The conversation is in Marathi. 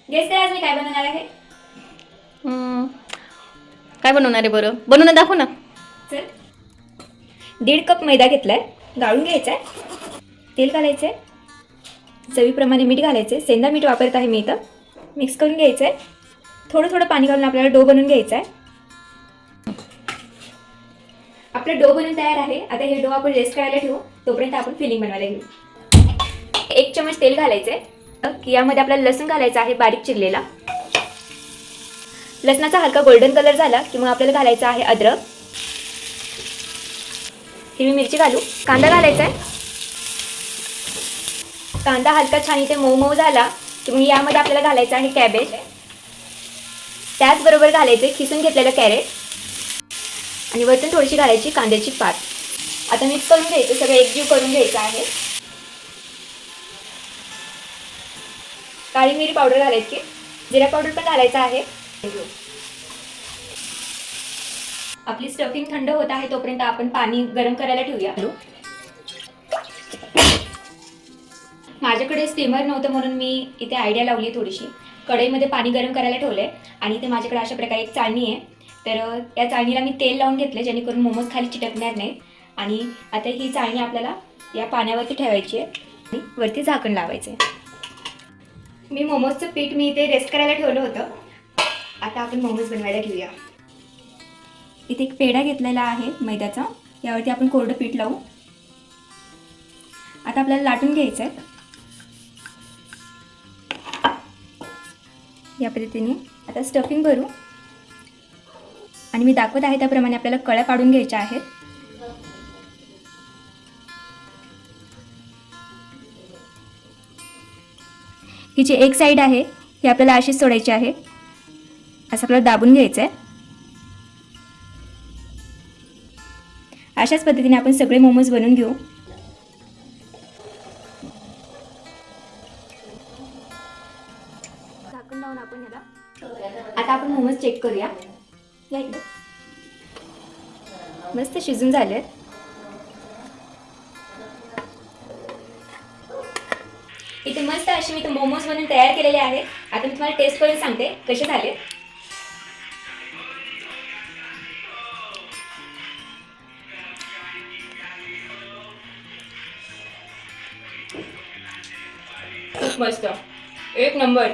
गेस करा आज मी काय बनवणार आहे. काय बनवणार आहे बरं? बनवून दाखव ना. चल, 1.5 कप मैदा घेतलाय, गाळून घ्यायचा आहे. तेल घालायचं आहे, चवीप्रमाणे मीठ घालायचं आहे. सेंधा मीठ वापरत आहे मी इथं. मिक्स करून घ्यायचं आहे. थोडं थोडं पाणी घालून आपल्याला डो बनवून घ्यायचा आहे. आपला डो बनवून तयार आहे. आता हे डो आपण रेस्ट करायला ठेवू, तोपर्यंत आपण फिलिंग बनवायला घेऊ. 1 चमच तेल घालायचं आहे. यामध्ये आपल्याला लसूण घालायचा आहे, बारीक चिरलेला. लसणाचा हलका गोल्डन कलर झाला की मग आपल्याला घालायचा आहे अद्रक. हिरवी मिरची घालू. कांदा घालायचा आहे. कांदा हलका छान इथे मऊ मऊ झाला की मग यामध्ये आपल्याला घालायचं आहे कॅबेज. त्याचबरोबर घालायचे खिसून घेतलेलं कॅरेट आणि वरतून थोडीशी घालायची कांद्याची पात. आता मिक्स करून घ्यायचं, सगळं एकजीव करून घ्यायचं आहे. काळी मिरी पावडर घालायची, जिरा पावडर पण घालायचा आहे. आपली स्टफिंग थंड होत आहे तोपर्यंत आपण पाणी गरम करायला ठेवूया. माझ्याकडे स्टीमर नव्हतं म्हणून मी इथे आयडिया लावली थोडीशी. कढईमध्ये पाणी गरम करायला ठेवलंय आणि इथे माझ्याकडे अशा प्रकारे एक चाळणी आहे. तर या चाळणीला मी तेल लावून घेतले जेणेकरून मोमोज खाली चिटकणार नाही. आणि आता ही चाळणी आपल्याला या पाण्यावरती ठेवायची आहे आणि वरती झाकण लावायचं आहे. मी मोमोजचं पीठ इथे रेस्ट करायला ठेवलं होतं. आता आपण मोमोज बनवायला घेऊया. इथे एक पेढा घेतलेला आहे मैद्याचा, यावरती आपण कोरडं पीठ लावू. आता आपल्याला लाटून घ्यायचं आहे. या पद्धतीने आता स्टफिंग भरू आणि मी दाखवत आहे त्याप्रमाणे आपल्याला कळ्या पाडून घ्यायच्या आहेत. ही जी एक साईड आहे ही आपल्याला अशीच सोडायची आहे. असं आपल्याला दाबून घ्यायचं आहे. अशाच पद्धतीने आपण सगळे मोमोज बनवून घेऊ. झाकण लावून आपण ह्याला आता आपण मोमोज चेक करूया. या इकडे मस्त शिजून झालेत. इथे मस्त असे मी मोमोज बनवून तयार केलेले आहेत. आता मी तुम्हाला टेस्ट करून सांगते कसे झाले. खूप मस्त, एक नंबर.